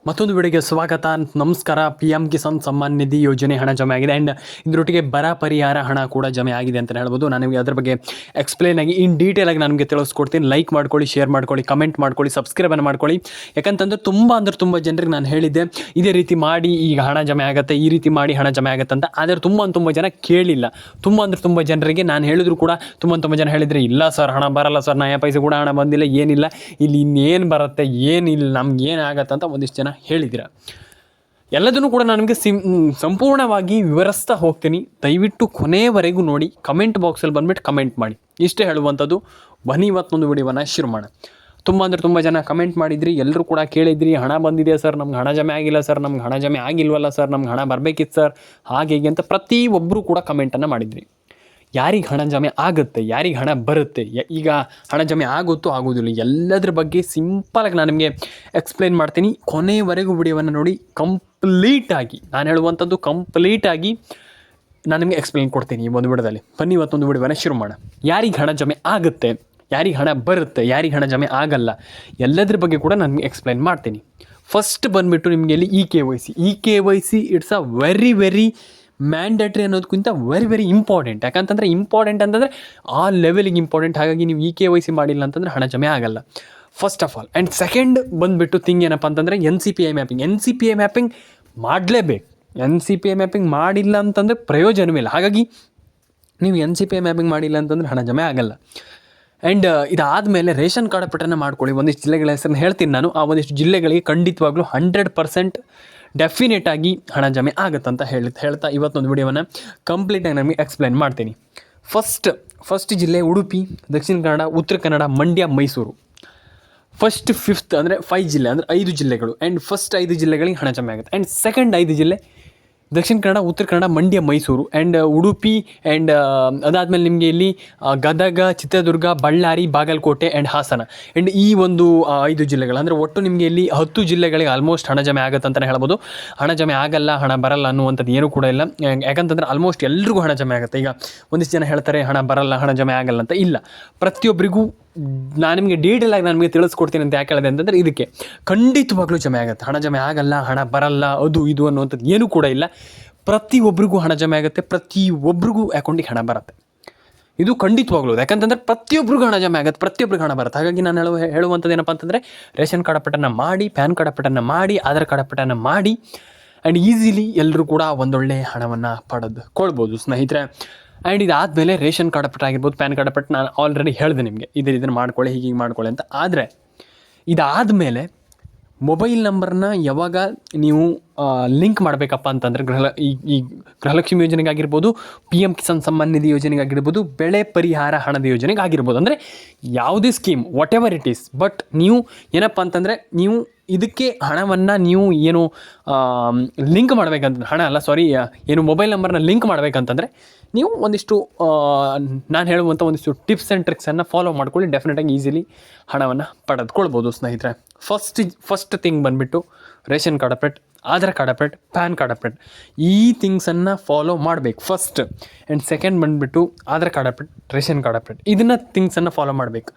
ಮತ್ತೊಂದು ವಿಡಿಯೋಗೆ ಸ್ವಾಗತ. ನಮಸ್ಕಾರ. PM ಕಿಸಾನ್ ಸಮ್ಮಾನ್ ನಿಧಿ ಯೋಜನೆ ಹಣ ಜಮೆ ಆಗಿದೆ ಆ್ಯಂಡ್ ಇದರೊಟ್ಟಿಗೆ ಬರ ಪರಿಹಾರ ಹಣ ಕೂಡ ಜಮೆ ಆಗಿದೆ ಅಂತ ಹೇಳ್ಬೋದು. ನಾನು ನಿಮಗೆ ಅದ್ರ ಬಗ್ಗೆ ಎಕ್ಸ್ಪ್ಲೇನ್ ಆಗಿ ಇನ್ ಡೀಟೇಲ್ ಆಗಿ ನನಗೆ ತಿಳಿಸ್ಕೊಡ್ತೀನಿ. ಲೈಕ್ ಮಾಡ್ಕೊಳ್ಳಿ, ಶೇರ್ ಮಾಡ್ಕೊಳ್ಳಿ, ಕಮೆಂಟ್ ಮಾಡ್ಕೊಳ್ಳಿ, ಸಬ್ಸ್ಕ್ರೈಬನ್ನು ಮಾಡ್ಕೊಳ್ಳಿ. ಯಾಕಂತಂದ್ರೆ ತುಂಬ ಜನರಿಗೆ ನಾನು ಹೇಳಿದ್ದೆ ಇದೇ ರೀತಿ ಮಾಡಿ ಈಗ ಹಣ ಜಮೆ ಆಗುತ್ತೆ, ಈ ರೀತಿ ಮಾಡಿ ಹಣ ಜಮೆ ಆಗುತ್ತೆ ಅಂತ. ಆದರೆ ತುಂಬ ಜನ ಕೇಳಿಲ್ಲ. ತುಂಬ ಜನರಿಗೆ ನಾನು ಹೇಳಿದ್ರು ಕೂಡ ತುಂಬ ಜನ ಹೇಳಿದರೆ ಇಲ್ಲ ಸರ್ ಹಣ ಬರಲ್ಲ ಸರ್, ನಯ ಪೈಸೆ ಕೂಡ ಹಣ ಬಂದಿಲ್ಲ, ಏನಿಲ್ಲ, ಇಲ್ಲಿ ಇನ್ನೇನು ಬರುತ್ತೆ, ಏನಿಲ್ಲ, ನಮ್ಗೆ ಏನಾಗತ್ತೆ ಅಂತ ಒಂದಿಷ್ಟು ಜನ ಹೇಳಿದ್ದೀರ. ಎಲ್ಲದನ್ನು ಕೂಡ ನಾನು ನಿಮಗೆ ಸಂಪೂರ್ಣವಾಗಿ ವಿವರಿಸ್ತಾ ಹೋಗ್ತೀನಿ. ದಯವಿಟ್ಟು ಕೊನೆಯವರೆಗೂ ನೋಡಿ. ಕಮೆಂಟ್ ಬಾಕ್ಸಲ್ಲಿ ಬಂದುಬಿಟ್ಟು ಕಮೆಂಟ್ ಮಾಡಿ. ಇಷ್ಟೇ ಹೇಳುವಂಥದ್ದು. ಬನ್ನಿ ಇವತ್ತೊಂದು ವಿಡಿಯೋವನ್ನು ಶುರು ಮಾಡೋಣ. ತುಂಬ ಜನ ಕಮೆಂಟ್ ಮಾಡಿದ್ರಿ, ಎಲ್ಲರೂ ಕೂಡ ಕೇಳಿದ್ರಿ ಹಣ ಬಂದಿದೆ ಸರ್, ನಮ್ಗೆ ಹಣ ಜಮೆ ಆಗಿಲ್ಲ ಸರ್, ನಮ್ಗೆ ಹಣ ಜಮೆ ಆಗಿಲ್ವಲ್ಲ ಸರ್, ನಮ್ಗೆ ಹಣ ಬರಬೇಕಿತ್ತು ಸರ್, ಹಾಗೆ ಹೀಗೆ ಅಂತ ಪ್ರತಿಯೊಬ್ಬರು ಕೂಡ ಕಮೆಂಟನ್ನು ಮಾಡಿದ್ರಿ. ಯಾರಿಗೆ ಹಣ ಜಮೆ ಆಗುತ್ತೆ, ಯಾರಿಗೆ ಹಣ ಬರುತ್ತೆ, ಈಗ ಹಣ ಜಮೆ ಆಗುತ್ತೋ ಆಗೋದಿಲ್ಲ, ಎಲ್ಲದ್ರ ಬಗ್ಗೆ ಸಿಂಪಲಾಗಿ ನಾನು ನಿಮಗೆ ಎಕ್ಸ್ಪ್ಲೇನ್ ಮಾಡ್ತೀನಿ. ಕೊನೆಯವರೆಗೂ ವಿಡಿಯೋವನ್ನು ನೋಡಿ. ಕಂಪ್ಲೀಟಾಗಿ ನಾನು ಹೇಳುವಂಥದ್ದು ಕಂಪ್ಲೀಟಾಗಿ ನಾನು ನಿಮಗೆ ಎಕ್ಸ್ಪ್ಲೇನ್ ಕೊಡ್ತೀನಿ ಈ ಒಂದು ವಿಡಿಯೋದಲ್ಲಿ. ಬನ್ನಿ ಇವತ್ತೊಂದು ವಿಡಿಯೋವನ್ನು ಶುರು ಮಾಡೋಣ. ಯಾರಿಗೆ ಹಣ ಜಮೆ ಆಗುತ್ತೆ, ಯಾರಿಗೆ ಹಣ ಬರುತ್ತೆ, ಯಾರಿಗೆ ಹಣ ಜಮೆ ಆಗಲ್ಲ, ಎಲ್ಲದ್ರ ಬಗ್ಗೆ ಕೂಡ ನಾನು ನಿಮಗೆ ಎಕ್ಸ್ಪ್ಲೇನ್ ಮಾಡ್ತೀನಿ. ಫಸ್ಟ್ ಬಂದುಬಿಟ್ಟು ನಿಮಗೆ ಇಲ್ಲಿ EKYC it's a very mandatory ಅನ್ನೋದಕ್ಕಿಂತ ವೆರಿ ಇಂಪಾರ್ಟೆಂಟ್. ಯಾಕಂತಂದರೆ ಇಂಪಾರ್ಟೆಂಟ್ ಅಂತಂದರೆ ಆ ಲೆವೆಲಿಗೆ ಇಂಪಾರ್ಟೆಂಟ್. ಹಾಗಾಗಿ ನೀವು EKYC ಮಾಡಿಲ್ಲ ಅಂತಂದರೆ ಹಣ ಜಮೆ ಆಗಲ್ಲ, first of all. And second ಬಂದುಬಿಟ್ಟು ಥಿಂಗ್ ಏನಪ್ಪ ಅಂತಂದರೆ NCPI ಮ್ಯಾಪಿಂಗ್ ಮಾಡಲೇಬೇಕು. NCPI ಮ್ಯಾಪಿಂಗ್ ಮಾಡಿಲ್ಲ ಅಂತಂದರೆ ಪ್ರಯೋಜನವಿಲ್ಲ. ಹಾಗಾಗಿ ನೀವು NCPI ಮ್ಯಾಪಿಂಗ್ ಮಾಡಿಲ್ಲ ಅಂತಂದರೆ ಹಣ ಜಮೆ ಆಗಲ್ಲ. ಆ್ಯಂಡ್ ಇದಾದಮೇಲೆ ರೇಷನ್ ಕಾರ್ಡ್ ಪಟ್ಟನ್ನು ಮಾಡ್ಕೊಳ್ಳಿ. ಒಂದಿಷ್ಟು ಜಿಲ್ಲೆಗಳ ಹೆಸರನ್ನು ಹೇಳ್ತೀನಿ ನಾನು. ಆ ಒಂದಿಷ್ಟು ಜಿಲ್ಲೆಗಳಿಗೆ ಖಂಡಿತವಾಗ್ಲೂ 100% ಡೆಫಿನೆಟಾಗಿ ಹಣ ಜಮೆ ಆಗುತ್ತಂತ ಹೇಳ್ತಾ ಇವತ್ತೊಂದು ವಿಡಿಯೋವನ್ನು ಕಂಪ್ಲೀಟಾಗಿ ನಮಗೆ ಎಕ್ಸ್ಪ್ಲೈನ್ ಮಾಡ್ತೀನಿ. ಫಸ್ಟ್ ಜಿಲ್ಲೆ ಉಡುಪಿ, ದಕ್ಷಿಣ ಕನ್ನಡ, ಉತ್ತರ ಕನ್ನಡ, ಮಂಡ್ಯ, ಮೈಸೂರು. ಫಿಫ್ತ್ ಅಂದರೆ 5 ಜಿಲ್ಲೆ, ಅಂದರೆ 5 ಜಿಲ್ಲೆಗಳು. ಆ್ಯಂಡ್ ಫಸ್ಟ್ 5 ಜಿಲ್ಲೆಗಳಿಗೆ ಹಣ ಜಮೆ ಆಗುತ್ತೆ. ಆ್ಯಂಡ್ ಸೆಕೆಂಡ್ 5 ಜಿಲ್ಲೆ ದಕ್ಷಿಣ ಕನ್ನಡ, ಉತ್ತರ ಕನ್ನಡ, ಮಂಡ್ಯ, ಮೈಸೂರು ಆ್ಯಂಡ್ ಉಡುಪಿ. ಆ್ಯಂಡ್ ಅದಾದಮೇಲೆ ನಿಮಗೆ ಇಲ್ಲಿ ಗದಗ, ಚಿತ್ರದುರ್ಗ, ಬಳ್ಳಾರಿ, ಬಾಗಲಕೋಟೆ ಆ್ಯಂಡ್ ಹಾಸನ. ಆ್ಯಂಡ್ ಈ ಒಂದು 5 ಜಿಲ್ಲೆಗಳು, ಅಂದರೆ ಒಟ್ಟು ನಿಮಗೆ ಇಲ್ಲಿ 10 ಜಿಲ್ಲೆಗಳಿಗೆ ಆಲ್ಮೋಸ್ಟ್ ಹಣ ಜಮೆ ಆಗುತ್ತೆ ಅಂತಲೇ ಹೇಳ್ಬೋದು. ಹಣ ಜಮೆ ಆಗಲ್ಲ, ಹಣ ಬರಲ್ಲ ಅನ್ನುವಂಥದ್ದು ಏನೂ ಕೂಡ ಇಲ್ಲ. ಯಾಕಂತಂದರೆ ಆಲ್ಮೋಸ್ಟ್ ಎಲ್ರಿಗೂ ಹಣ ಜಮೆ ಆಗುತ್ತೆ. ಈಗ ಒಂದಿಷ್ಟು ಜನ ಹೇಳ್ತಾರೆ ಹಣ ಬರಲ್ಲ, ಹಣ ಜಮೆ ಆಗಲ್ಲ ಅಂತ. ಇಲ್ಲ, ಪ್ರತಿಯೊಬ್ಬರಿಗೂ ನಾನು ನಿಮಗೆ ಡೀಟೇಲಾಗಿ ನಾನು ನಿಮಗೆ ತಿಳಿಸ್ಕೊಡ್ತೀನಿ ಅಂತ ಯಾಕೆ ಹೇಳಿದೆ ಅಂತಂದರೆ ಇದಕ್ಕೆ. ಖಂಡಿತವಾಗ್ಲೂ ಜಮೆ ಆಗುತ್ತೆ. ಹಣ ಜಮೆ ಆಗಲ್ಲ, ಹಣ ಬರಲ್ಲ, ಅದು ಇದು ಅನ್ನುವಂಥದ್ದು ಏನೂ ಕೂಡ ಇಲ್ಲ. ಪ್ರತಿಯೊಬ್ಬರಿಗೂ ಹಣ ಜಮೆ ಆಗುತ್ತೆ, ಪ್ರತಿಯೊಬ್ಬರಿಗೂ ಅಕೌಂಟಿಗೆ ಹಣ ಬರುತ್ತೆ. ಇದು ಖಂಡಿತವಾಗ್ಲೂ. ಯಾಕಂತಂದರೆ ಪ್ರತಿಯೊಬ್ಬರಿಗೂ ಹಣ ಜಮೆ ಆಗುತ್ತೆ, ಪ್ರತಿಯೊಬ್ಬರಿಗೂ ಹಣ ಬರುತ್ತೆ. ಹಾಗಾಗಿ ನಾನು ಹೇಳುವಂಥದ್ದು ಏನಪ್ಪ ಅಂತಂದರೆ ರೇಷನ್ ಕಾರ್ಡ್ ಪಟ್ಟನ್ನು ಮಾಡಿ, ಪ್ಯಾನ್ ಕಾರ್ಡ್ ಪಟ್ಟನ್ನು ಮಾಡಿ, ಆಧಾರ್ ಕಾರ್ಡ್ ಪಟ್ಟನ್ನು ಮಾಡಿ ಆ್ಯಂಡ್ ಈಸಿಲಿ ಎಲ್ಲರೂ ಕೂಡ ಒಂದೊಳ್ಳೆ ಹಣವನ್ನು ಪಡೆದುಕೊಳ್ಬೋದು ಸ್ನೇಹಿತರೆ. ಆ್ಯಂಡ್ ಇದಾದಮೇಲೆ ರೇಷನ್ ಕಾರ್ಡ್ ಪಟ್ಟ ಆಗಿರ್ಬೋದು, ಪ್ಯಾನ್ ಕಾರ್ಡ್ ಪಟ್ಟ ನಾನು ಆಲ್ರೆಡಿ ಹೇಳಿದೆ ನಿಮಗೆ ಇದನ್ನು ಮಾಡ್ಕೊಳ್ಳಿ, ಹೀಗೆ ಮಾಡ್ಕೊಳ್ಳಿ ಅಂತ. ಆದರೆ ಇದಾದಮೇಲೆ ಮೊಬೈಲ್ ನಂಬರ್ನ ಯಾವಾಗ ನೀವು ಲಿಂಕ್ ಮಾಡಬೇಕಪ್ಪ ಅಂತಂದರೆ ಈ ಗೃಹಲಕ್ಷ್ಮಿ ಯೋಜನೆಗಾಗಿರ್ಬೋದು, PM ಕಿಸಾನ್ ಸಮ್ಮಾನ್ ನಿಧಿ ಯೋಜನೆಗಾಗಿರ್ಬೋದು, ಬೆಳೆ ಪರಿಹಾರ ಹಣದ ಯೋಜನೆಗಾಗಿರ್ಬೋದು, ಅಂದರೆ ಯಾವುದೇ scheme what ever it is. But ನೀವು ಏನಪ್ಪ ಅಂತಂದರೆ ನೀವು ಇದಕ್ಕೆ ಹಣವನ್ನು ನೀವು ಏನು ಲಿಂಕ್ ಮಾಡಬೇಕಂತ, ಹಣ ಅಲ್ಲ ಸಾರಿ, ಏನು ಮೊಬೈಲ್ ನಂಬರ್ನ ಲಿಂಕ್ ಮಾಡಬೇಕಂತಂದರೆ ನೀವು ಒಂದಿಷ್ಟು ನಾನು ಹೇಳುವಂಥ ಒಂದಿಷ್ಟು ಟಿಪ್ಸ್ ಆ್ಯಂಡ್ ಟ್ರಿಕ್ಸನ್ನು ಫಾಲೋ ಮಾಡ್ಕೊಳ್ಳಿ. ಡೆಫಿನೆಟಾಗಿ ಈಸಿಲಿ ಹಣವನ್ನು ಪಡೆದುಕೊಳ್ಬೋದು ಸ್ನೇಹಿತರೆ. ಫಸ್ಟ್ ಥಿಂಗ್ ಬಂದುಬಿಟ್ಟು ration card update, Aadhaar card update, PAN card update, ಈ ಥಿಂಗ್ಸನ್ನು ಫಾಲೋ ಮಾಡಬೇಕು ಫಸ್ಟ್. ಆ್ಯಂಡ್ ಸೆಕೆಂಡ್ ಬಂದುಬಿಟ್ಟು Aadhaar card update, ration card update, ಇದನ್ನು ಥಿಂಗ್ಸನ್ನು ಫಾಲೋ ಮಾಡಬೇಕು.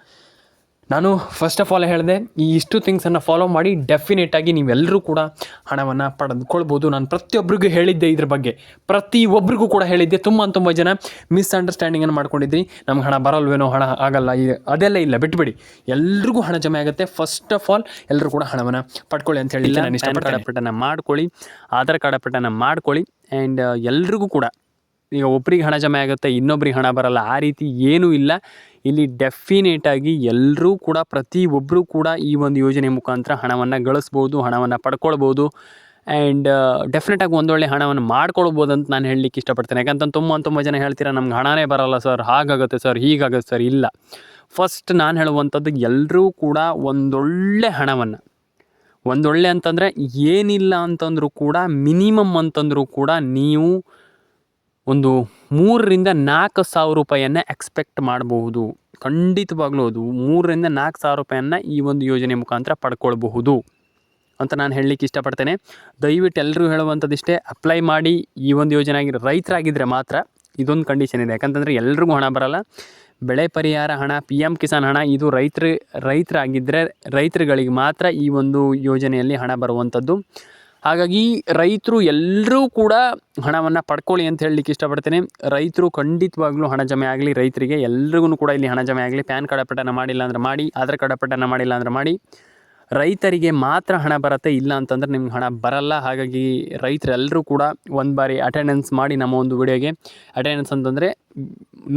ನಾನು ಫಸ್ಟ್ ಆಫ್ ಆಲ್ ಹೇಳಿದೆ, ಈ ಇಷ್ಟು ಥಿಂಗ್ಸನ್ನು ಫಾಲೋ ಮಾಡಿ ಡೆಫಿನೆಟಾಗಿ ನೀವೆಲ್ಲರೂ ಕೂಡ ಹಣವನ್ನು ಪಡೆದುಕೊಳ್ಬೋದು. ನಾನು ಪ್ರತಿಯೊಬ್ಬರಿಗೂ ಹೇಳಿದ್ದೆ ಇದ್ರ ಬಗ್ಗೆ, ಪ್ರತಿಯೊಬ್ಬರಿಗೂ ಕೂಡ ಹೇಳಿದ್ದೆ. ತುಂಬ ಜನ ಮಿಸ್ಅಂಡರ್ಸ್ಟ್ಯಾಂಡಿಂಗನ್ನು ಮಾಡ್ಕೊಂಡಿದ್ರಿ. ನಮ್ಗೆ ಹಣ ಬರಲ್ವೇನೋ, ಹಣ ಆಗಲ್ಲ, ಅದೆಲ್ಲ ಇಲ್ಲ, ಬಿಟ್ಬಿಡಿ. ಎಲ್ರಿಗೂ ಹಣ ಜಮೆ ಆಗುತ್ತೆ. ಫಸ್ಟ್ ಆಫ್ ಆಲ್ ಎಲ್ಲರೂ ಕೂಡ ಹಣವನ್ನು ಪಡ್ಕೊಳ್ಳಿ ಅಂತ ಹೇಳಿ ನಾನು ಇಷ್ಟಪಡ್ತೀನಿ. ಪಟ್ಟನ್ನು ಮಾಡ್ಕೊಳ್ಳಿ, ಆಧಾರ್ ಕಾರ್ಡ್ ಪಟ್ಟನ್ನು ಮಾಡ್ಕೊಳ್ಳಿ. ಆ್ಯಂಡ್ ಎಲ್ರಿಗೂ ಕೂಡ ಈಗ ಒಬ್ಬರಿಗೆ ಹಣ ಜಮೆ ಆಗುತ್ತೆ, ಇನ್ನೊಬ್ರಿಗೆ ಹಣ ಬರಲ್ಲ, ಆ ರೀತಿ ಏನೂ ಇಲ್ಲ. ಇಲ್ಲಿ ಡೆಫಿನೇಟಾಗಿ ಎಲ್ಲರೂ ಕೂಡ ಪ್ರತಿಯೊಬ್ಬರೂ ಕೂಡ ಈ ಒಂದು ಯೋಜನೆ ಮುಖಾಂತರ ಹಣವನ್ನು ಗಳಿಸ್ಬೋದು, ಹಣವನ್ನು ಪಡ್ಕೊಳ್ಬೋದು. ಆ್ಯಂಡ್ ಡೆಫಿನೆಟಾಗಿ ಒಂದೊಳ್ಳೆ ಹಣವನ್ನು ಮಾಡ್ಕೊಳ್ಬೋದು ಅಂತ ನಾನು ಹೇಳಲಿಕ್ಕೆ ಇಷ್ಟಪಡ್ತೇನೆ. ಯಾಕಂತಂದು ತುಂಬ ಜನ ಹೇಳ್ತೀರಾ ನಮ್ಗೆ ಹಣನೇ ಬರಲ್ಲ ಸರ್, ಹಾಗಾಗುತ್ತೆ ಸರ್, ಹೀಗಾಗುತ್ತೆ ಸರ್. ಇಲ್ಲ, ಫಸ್ಟ್ ನಾನು ಹೇಳುವಂಥದ್ದು ಎಲ್ಲರೂ ಕೂಡ ಒಂದೊಳ್ಳೆ ಹಣವನ್ನು, ಒಂದೊಳ್ಳೆ ಅಂತಂದರೆ ಏನಿಲ್ಲ ಅಂತಂದರೂ ಕೂಡ ಮಿನಿಮಮ್ ಅಂತಂದರೂ ಕೂಡ ನೀವು ಒಂದು 3,000-4,000 ರೂಪಾಯಿಯನ್ನು ಎಕ್ಸ್ಪೆಕ್ಟ್ ಮಾಡಬಹುದು. ಖಂಡಿತವಾಗ್ಲೂ ಅದು 3,000-4,000 ರೂಪಾಯಿಯನ್ನು ಈ ಒಂದು ಯೋಜನೆ ಮುಖಾಂತರ ಪಡ್ಕೊಳ್ಬಹುದು ಅಂತ ನಾನು ಹೇಳಲಿಕ್ಕೆ ಇಷ್ಟಪಡ್ತೇನೆ. ದಯವಿಟ್ಟು ಎಲ್ಲರೂ ಹೇಳುವಂಥದ್ದು ಇಷ್ಟೇ, ಅಪ್ಲೈ ಮಾಡಿ. ಈ ಒಂದು ಯೋಜನೆ ರೈತರಾಗಿದ್ದರೆ ಮಾತ್ರ ಇದೊಂದು ಕಂಡೀಷನ್ ಇದೆ. ಯಾಕಂತಂದರೆ ಎಲ್ರಿಗೂ ಹಣ ಬರಲ್ಲ, ಬೆಳೆ ಪರಿಹಾರ ಹಣ, ಪಿ ಎಮ್ ಕಿಸಾನ್ ಹಣ ಇದು ರೈತರಾಗಿದ್ದರೆ ರೈತರುಗಳಿಗೆ ಮಾತ್ರ ಈ ಒಂದು ಯೋಜನೆಯಲ್ಲಿ ಹಣ ಬರುವಂಥದ್ದು. ಹಾಗಾಗಿ ರೈತರು ಎಲ್ಲರೂ ಕೂಡ ಹಣವನ್ನು ಪಡ್ಕೊಳ್ಳಿ ಅಂತ ಹೇಳಲಿಕ್ಕೆ ಇಷ್ಟಪಡ್ತೇನೆ. ರೈತರು ಖಂಡಿತವಾಗ್ಲೂ ಹಣ ಜಮೆ ಆಗಲಿ, ರೈತರಿಗೆ ಎಲ್ರಿಗೂ ಕೂಡ ಇಲ್ಲಿ ಹಣ ಜಮೆ ಆಗಲಿ. ಪ್ಯಾನ್ ಕಾರ್ಡ್ ಅಪ್ಡೇಟನ್ನು ಮಾಡಿಲ್ಲ ಅಂದರೆ ಮಾಡಿ, ಆಧಾರ್ ಕಾರ್ಡ್ ಅಪ್ಡೇಟನ್ನು ಮಾಡಿಲ್ಲ ಅಂದರೆ ಮಾಡಿ. ರೈತರಿಗೆ ಮಾತ್ರ ಹಣ ಬರುತ್ತೆ, ಇಲ್ಲ ಅಂತಂದರೆ ನಿಮ್ಗೆ ಹಣ ಬರಲ್ಲ. ಹಾಗಾಗಿ ರೈತರೆಲ್ಲರೂ ಕೂಡ ಒಂದು ಬಾರಿ ಅಟೆಂಡೆನ್ಸ್ ಮಾಡಿ ನಮ್ಮ ಒಂದು ವಿಡಿಯೋಗೆ. ಅಟೆಂಡೆನ್ಸ್ ಅಂತಂದರೆ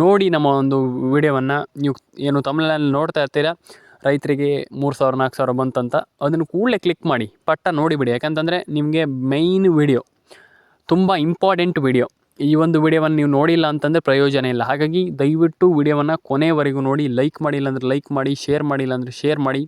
ನೋಡಿ ನಮ್ಮ ಒಂದು ವಿಡಿಯೋವನ್ನು ನೀವು ಏನು ತಮಿಳ್ನಲ್ಲಿ ನೋಡ್ತಾ ಇರ್ತೀರಾ, ರೈತರಿಗೆ 3,000 4,000 ಬಂತಂತ ಅದನ್ನು ಕೂಡಲೇ ಕ್ಲಿಕ್ ಮಾಡಿ ಪಟ್ಟ ನೋಡಿಬಿಡಿ. ಯಾಕಂತಂದರೆ ನಿಮಗೆ ಮೈನ್ ವಿಡಿಯೋ ತುಂಬ ಇಂಪಾರ್ಟೆಂಟ್ ವಿಡಿಯೋ. ಈ ಒಂದು ವಿಡಿಯೋವನ್ನು ನೀವು ನೋಡಿಲ್ಲ ಅಂತಂದರೆ ಪ್ರಯೋಜನ ಇಲ್ಲ. ಹಾಗಾಗಿ ದಯವಿಟ್ಟು ವಿಡಿಯೋವನ್ನು ಕೊನೆವರೆಗೂ ನೋಡಿ. ಲೈಕ್ ಮಾಡಿಲ್ಲ ಅಂದರೆ ಲೈಕ್ ಮಾಡಿ, ಶೇರ್ ಮಾಡಿಲ್ಲ ಅಂದರೆ ಶೇರ್ ಮಾಡಿ,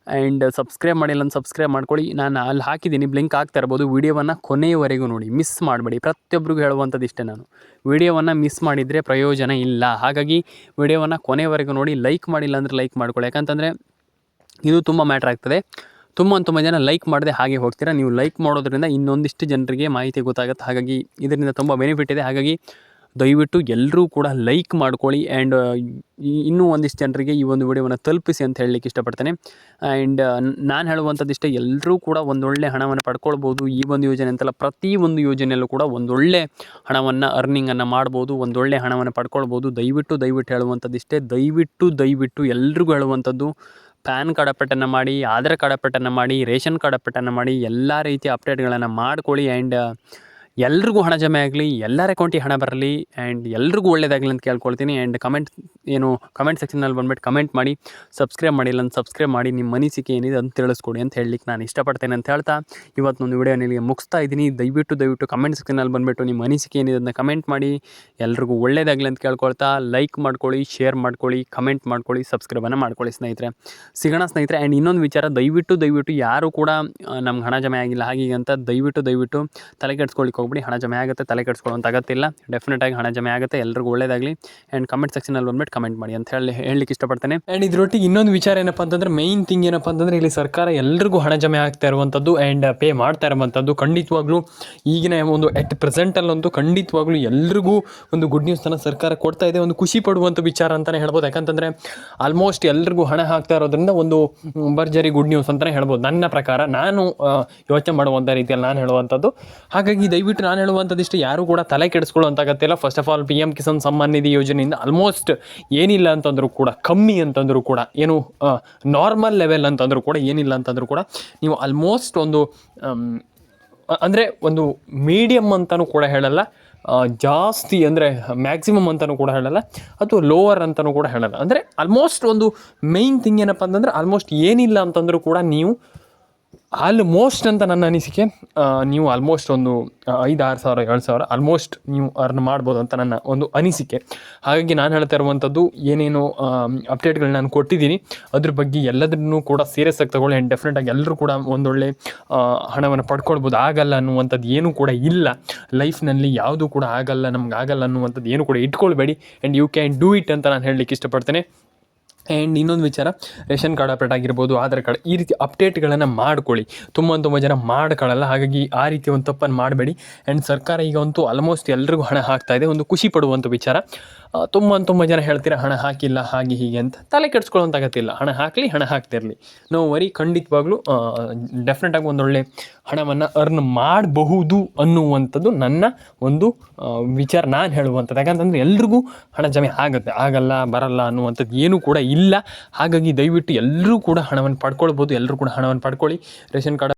ಆ್ಯಂಡ್ ಸಬ್ಸ್ಕ್ರೈಬ್ ಮಾಡಿಲ್ಲ ಅಂತ ಸಬ್ಸ್ಕ್ರೈಬ್ ಮಾಡ್ಕೊಳ್ಳಿ. ನಾನು ಅಲ್ಲಿ ಹಾಕಿದ್ದೀನಿ, ಬ್ಲಿಂಕ್ ಆಗ್ತಾ ಇರ್ಬೋದು. ವಿಡಿಯೋವನ್ನು ಕೊನೆಯವರೆಗೂ ನೋಡಿ, ಮಿಸ್ ಮಾಡಬೇಡಿ. ಪ್ರತಿಯೊಬ್ಬರಿಗೂ ಹೇಳುವಂಥದ್ದು ಇಷ್ಟೇ, ನಾನು ವಿಡಿಯೋವನ್ನು ಮಿಸ್ ಮಾಡಿದರೆ ಪ್ರಯೋಜನ ಇಲ್ಲ. ಹಾಗಾಗಿ ವಿಡಿಯೋವನ್ನು ಕೊನೆಯವರೆಗೂ ನೋಡಿ. ಲೈಕ್ ಮಾಡಿಲ್ಲ ಅಂದರೆ ಲೈಕ್ ಮಾಡ್ಕೊಳ್ಳಿ. ಯಾಕಂತಂದರೆ ಇದು ತುಂಬ ಮ್ಯಾಟ್ರ್ ಆಗ್ತದೆ. ತುಂಬ ಜನ ಲೈಕ್ ಮಾಡದೆ ಹಾಗೆ ಹೋಗ್ತೀರಾ. ನೀವು ಲೈಕ್ ಮಾಡೋದ್ರಿಂದ ಇನ್ನೊಂದಿಷ್ಟು ಜನರಿಗೆ ಮಾಹಿತಿ ಗೊತ್ತಾಗುತ್ತೆ. ಹಾಗಾಗಿ ಇದರಿಂದ ತುಂಬ ಬೆನಿಫಿಟ್ ಇದೆ. ಹಾಗಾಗಿ ದಯವಿಟ್ಟು ಎಲ್ಲರೂ ಕೂಡ ಲೈಕ್ ಮಾಡ್ಕೊಳ್ಳಿ. ಆ್ಯಂಡ್ ಇನ್ನೂ ಒಂದಿಷ್ಟು ಜನರಿಗೆ ಈ ಒಂದು ವಿಡಿಯೋವನ್ನು ತಲುಪಿಸಿ ಅಂತ ಹೇಳಲಿಕ್ಕೆ ಇಷ್ಟಪಡ್ತೇನೆ. ಆ್ಯಂಡ್ ನಾನು ಹೇಳುವಂಥದ್ದಿಷ್ಟೇ, ಎಲ್ಲರೂ ಕೂಡ ಒಂದೊಳ್ಳೆ ಹಣವನ್ನು ಪಡ್ಕೊಳ್ಬೋದು. ಈ ಒಂದು ಯೋಜನೆ ಅಂತಲ್ಲ, ಪ್ರತಿಯೊಂದು ಯೋಜನೆಯಲ್ಲೂ ಕೂಡ ಒಂದೊಳ್ಳೆ ಹಣವನ್ನು ಅರ್ನಿಂಗನ್ನು ಮಾಡ್ಬೋದು, ಒಂದೊಳ್ಳೆ ಹಣವನ್ನು ಪಡ್ಕೊಳ್ಬೋದು. ದಯವಿಟ್ಟು ಹೇಳುವಂಥದ್ದಿಷ್ಟೇ, ದಯವಿಟ್ಟು ಎಲ್ರಿಗೂ ಹೇಳುವಂಥದ್ದು, ಪ್ಯಾನ್ ಕಾರ್ಡ್ ಅಪ್ಡೇಟನ್ನು ಮಾಡಿ, ಆಧಾರ್ ಕಾರ್ಡ್ ಅಪ್ಡೇಟನ್ನು ಮಾಡಿ, ರೇಷನ್ ಕಾರ್ಡ್ ಅಪ್ಡೇಟನ್ನು ಮಾಡಿ, ಎಲ್ಲ ರೀತಿಯ ಅಪ್ಡೇಟ್ಗಳನ್ನು ಮಾಡ್ಕೊಳ್ಳಿ. ಆ್ಯಂಡ್ ಎಲ್ರಿಗೂ ಹಣ ಜಮೆ ಆಗಲಿ, ಎಲ್ಲರ ಅಕೌಂಟಿಗೆ ಹಣ ಬರಲಿ, ಆ್ಯಂಡ್ ಎಲ್ರಿಗೂ ಒಳ್ಳೆಯದಾಗಲಿ ಅಂತ ಕೇಳ್ಕೊಳ್ತೀನಿ. ಆ್ಯಂಡ್ ಕಮೆಂಟ್ ಸೆಕ್ಷನಲ್ಲಿ ಬಂದುಬಿಟ್ಟು ಕಮೆಂಟ್ ಮಾಡಿ. ಸಬ್ಸ್ಕ್ರೈಬ್ ಮಾಡಿಲ್ಲ ಅಂತ ಸಬ್ಸ್ಕ್ರೈಬ್ ಮಾಡಿ, ನಿಮ್ಮ ಅನಿಸಿಕೆ ಏನಿದೆ ಅಂತ ತಿಳಿಸ್ಕೊಡಿ ಅಂತ ಹೇಳಲಿಕ್ಕೆ ನಾನು ಇಷ್ಟಪಡ್ತೇನೆ ಅಂತ ಹೇಳ್ತಾ ಇವತ್ತೊಂದು ವಿಡಿಯೋ ಇಲ್ಲಿಗೆ ಮುಗಿಸ್ತಾ ಇದ್ದೀನಿ. ದಯವಿಟ್ಟು ಕಮೆಂಟ್ ಸೆಕ್ಷನಲ್ಲಿ ಬಂದುಬಿಟ್ಟು ನಿಮ್ಮ ಅನಿಸಿಕೆ ಏನಿದೆ ಅದನ್ನ ಕಮೆಂಟ್ ಮಾಡಿ. ಎಲ್ರಿಗೂ ಒಳ್ಳೆಯದಾಗಲಿ ಅಂತ ಕೇಳ್ಕೊಳ್ತಾ, ಲೈಕ್ ಮಾಡ್ಕೊಳ್ಳಿ, ಶೇರ್ ಮಾಡ್ಕೊಳ್ಳಿ, ಕಮೆಂಟ್ ಮಾಡ್ಕೊಳ್ಳಿ, ಸಬ್ಸ್ಕ್ರೈಬನ್ನು ಮಾಡ್ಕೊಳ್ಳಿ ಸ್ನೇಹಿತರೆ. ಸಿಗೋಣ ಸ್ನೇಹಿತರೆ. ಆ್ಯಂಡ್ ಇನ್ನೊಂದು ವಿಚಾರ, ದಯವಿಟ್ಟು ಯಾರು ಕೂಡ ನಮ್ಗೆ ಹಣ ಜಮೆ ಆಗಿಲ್ಲ ಹಾಗೆ ಅಂತ ದಯವಿಟ್ಟು ತಲೆ ಕೆಡಿಸ್ಕೊಳ್ಳಿಕ್ಕೆ ಹೋಗ್ಬಿಡಿ. ಹಣ ಜಮೆ ಆಗುತ್ತೆ, ತಲೆ ಕೆಡಿಸ್ಕೊಳ್ಳೋಂಥ ಅಗತ್ಯ. ಡೆಫಿನೆಟಾಗಿ ಹಣ ಜಮೆ ಆಗುತ್ತೆ. ಎಲ್ರಿಗೂ ಒಳ್ಳೆಯದಾಗಲಿ. ಆ್ಯಂಡ್ ಕಮೆಂಟ್ ಸೆಕ್ಷನಲ್ಲಿ ಬಂದ್ಬಿಟ್ಟು ಕಮೆಂಟ್ ಮಾಡಿ ಅಂತ ಹೇಳಲಿಕ್ಕೆ ಇಷ್ಟಪಡ್ತೇನೆ. ಆ್ಯಂಡ್ ಇದರೊಟ್ಟಿಗೆ ಇನ್ನೊಂದು ವಿಚಾರ ಏನಪ್ಪ ಅಂತಂದರೆ, ಮೈನ್ ಥಿಂಗ್ ಏನಪ್ಪ ಅಂತಂದರೆ, ಇಲ್ಲಿ ಸರ್ಕಾರ ಎಲ್ರಿಗೂ ಹಣ ಜಮೆ ಆಗ್ತಾ ಇರುವಂಥದ್ದು ಆ್ಯಂಡ್ ಪೇ ಮಾಡ್ತಾ ಇರುವಂಥದ್ದು. ಖಂಡಿತವಾಗ್ಲೂ ಈಗಿನ ಒಂದು ಎಟ್ ಪ್ರೆಸೆಂಟಲ್ಲಂತೂ ಖಂಡಿತವಾಗ್ಲೂ ಎಲ್ರಿಗೂ ಒಂದು ಗುಡ್ ನ್ಯೂಸನ್ನು ಸರ್ಕಾರ ಕೊಡ್ತಾ ಇದೆ. ಒಂದು ಖುಷಿ ಪಡುವಂಥ ವಿಚಾರ ಅಂತಲೇ ಹೇಳ್ಬೋದು. ಯಾಕಂತಂದರೆ ಆಲ್ಮೋಸ್ಟ್ ಎಲ್ರಿಗೂ ಹಣ ಹಾಕ್ತಾ ಇರೋದ್ರಿಂದ ಒಂದು ಭರ್ಜರಿ ಗುಡ್ ನ್ಯೂಸ್ ಅಂತಲೇ ಹೇಳ್ಬೋದು. ನನ್ನ ಪ್ರಕಾರ, ನಾನು ಯೋಚನೆ ಮಾಡುವಂಥ ರೀತಿಯಲ್ಲಿ ನಾನು ಹೇಳುವಂಥದ್ದು. ಹಾಗಾಗಿ ದಯವಿಟ್ಟು ನಾನು ಹೇಳುವಂಥದ್ದಿಷ್ಟು, ಯಾರು ಕೂಡ ತಲೆ ಕೆಡಿಸ್ಕೊಳ್ಳುವಂಥ ಅಗತ್ಯ. First of all PM Kisan Samman Nidhi ಯೋಜನೆಯಿಂದ ಆಲ್ಮೋಸ್ಟ್ ಏನಿಲ್ಲ ಅಂತಂದರೂ ಕೂಡ, ಕಮ್ಮಿ ಅಂತಂದರೂ ಕೂಡ, ಏನು ನಾರ್ಮಲ್ ಲೆವೆಲ್ ಅಂತಂದರೂ ಕೂಡ, ಏನಿಲ್ಲ ಅಂತಂದರೂ ಕೂಡ ನೀವು ಆಲ್ಮೋಸ್ಟ್ ಒಂದು ಅಂದರೆ ಒಂದು ಮೀಡಿಯಮ್ ಅಂತಲೂ ಕೂಡ ಹೇಳಲ್ಲ, ಜಾಸ್ತಿ ಅಂದರೆ ಮ್ಯಾಕ್ಸಿಮಮ್ ಅಂತಲೂ ಕೂಡ ಹೇಳಲ್ಲ, ಅಥವಾ ಲೋವರ್ ಅಂತಲೂ ಕೂಡ ಹೇಳಲ್ಲ. ಅಂದರೆ ಆಲ್ಮೋಸ್ಟ್ ಒಂದು ಮೈನ್ ಥಿಂಗ್ ಏನಪ್ಪ ಅಂತಂದರೆ, ಆಲ್ಮೋಸ್ಟ್ ಏನಿಲ್ಲ ಅಂತಂದರೂ ಕೂಡ ನೀವು ಆಲ್ಮೋಸ್ಟ್ ಅಂತ ನನ್ನ ಅನಿಸಿಕೆ, ನೀವು ಆಲ್ಮೋಸ್ಟ್ ಒಂದು 5,000 6,000 7,000 ಆಲ್ಮೋಸ್ಟ್ ನೀವು ಅರ್ನ್ ಮಾಡ್ಬೋದು ಅಂತ ನನ್ನ ಒಂದು ಅನಿಸಿಕೆ. ಹಾಗಾಗಿ ನಾನು ಹೇಳ್ತಾ ಇರುವಂಥದ್ದು, ಏನೇನು ಅಪ್ಡೇಟ್ಗಳು ನಾನು ಕೊಟ್ಟಿದ್ದೀನಿ ಅದ್ರ ಬಗ್ಗೆ ಎಲ್ಲದನ್ನೂ ಕೂಡ ಸೀರಿಯಸ್ ಆಗಿ ತಗೊಳ್ಳಿ. ಆ್ಯಂಡ್ ಡೆಫಿನೆಟಾಗಿ ಎಲ್ಲರೂ ಕೂಡ ಒಂದೊಳ್ಳೆ ಹಣವನ್ನು ಪಡ್ಕೊಳ್ಬೋದು. ಆಗಲ್ಲ ಅನ್ನುವಂಥದ್ದು ಏನೂ ಕೂಡ ಇಲ್ಲ ಲೈಫ್ನಲ್ಲಿ, ಯಾವುದೂ ಕೂಡ ನಮ್ಗೆ ಆಗಲ್ಲ ಅನ್ನುವಂಥದ್ದು ಏನು ಕೂಡ ಇಟ್ಕೊಳ್ಬೇಡಿ. And you can do it ಅಂತ ನಾನು ಹೇಳಲಿಕ್ಕೆ ಇಷ್ಟಪಡ್ತೇನೆ. ಆ್ಯಂಡ್ ಇನ್ನೊಂದು ವಿಚಾರ, ರೇಷನ್ ಕಾರ್ಡ್ ಅಪ್ಡೇಟ್ ಆಗಿರ್ಬೋದು, ಆಧಾರ್ ಕಾರ್ಡ್, ಈ ರೀತಿ ಅಪ್ಡೇಟ್ಗಳನ್ನು ಮಾಡ್ಕೊಳ್ಳಿ. ತುಂಬ ಜನ ಮಾಡ್ಕೊಳ್ಳಲ್ಲ. ಹಾಗಾಗಿ ಆ ರೀತಿ ಒಂದು ತಪ್ಪನ್ನು ಮಾಡಬೇಡಿ. ಆ್ಯಂಡ್ ಸರ್ಕಾರ ಈಗ ಅಂತೂ ಆಲ್ಮೋಸ್ಟ್ ಎಲ್ರಿಗೂ ಹಣ ಹಾಕ್ತಾ ಇದೆ. ಒಂದು ಖುಷಿ ಪಡುವಂಥ ವಿಚಾರ. ತುಂಬ ಜನ ಹೇಳ್ತೀರಾ ಹಣ ಹಾಕಿಲ್ಲ ಹಾಗೆ ಹೀಗೆ ಅಂತ. ತಲೆ ಕೆಡಿಸ್ಕೊಳ್ಳೋಂಥ ಅಗತ್ಯ. ಹಣ ಹಾಕಲಿ, ಹಣ ಹಾಕ್ತಿರಲಿ, ನೋ ವರಿ. ಖಂಡಿತವಾಗ್ಲೂ ಡೆಫಿನೆಟಾಗಿ ಒಂದೊಳ್ಳೆ ಹಣವನ್ನು ಅರ್ನ್ ಮಾಡಬಹುದು ಅನ್ನುವಂಥದ್ದು ನನ್ನ ಒಂದು ವಿಚಾರ, ನಾನು ಹೇಳುವಂಥದ್ದು. ಯಾಕಂತಂದರೆ ಎಲ್ರಿಗೂ ಹಣ ಜಮೆ ಆಗುತ್ತೆ, ಆಗಲ್ಲ ಬರಲ್ಲ ಅನ್ನುವಂಥದ್ದು ಏನೂ ಕೂಡ ಇಲ್ಲ. ಹಾಗಾಗಿ ದಯವಿಟ್ಟು ಎಲ್ಲರೂ ಕೂಡ ಹಣವನ್ನು ಪಡ್ಕೊಳ್ಬೋದು. ಎಲ್ಲರೂ ಕೂಡ ಹಣವನ್ನು ಪಡ್ಕೊಳ್ಳಿ. Ration card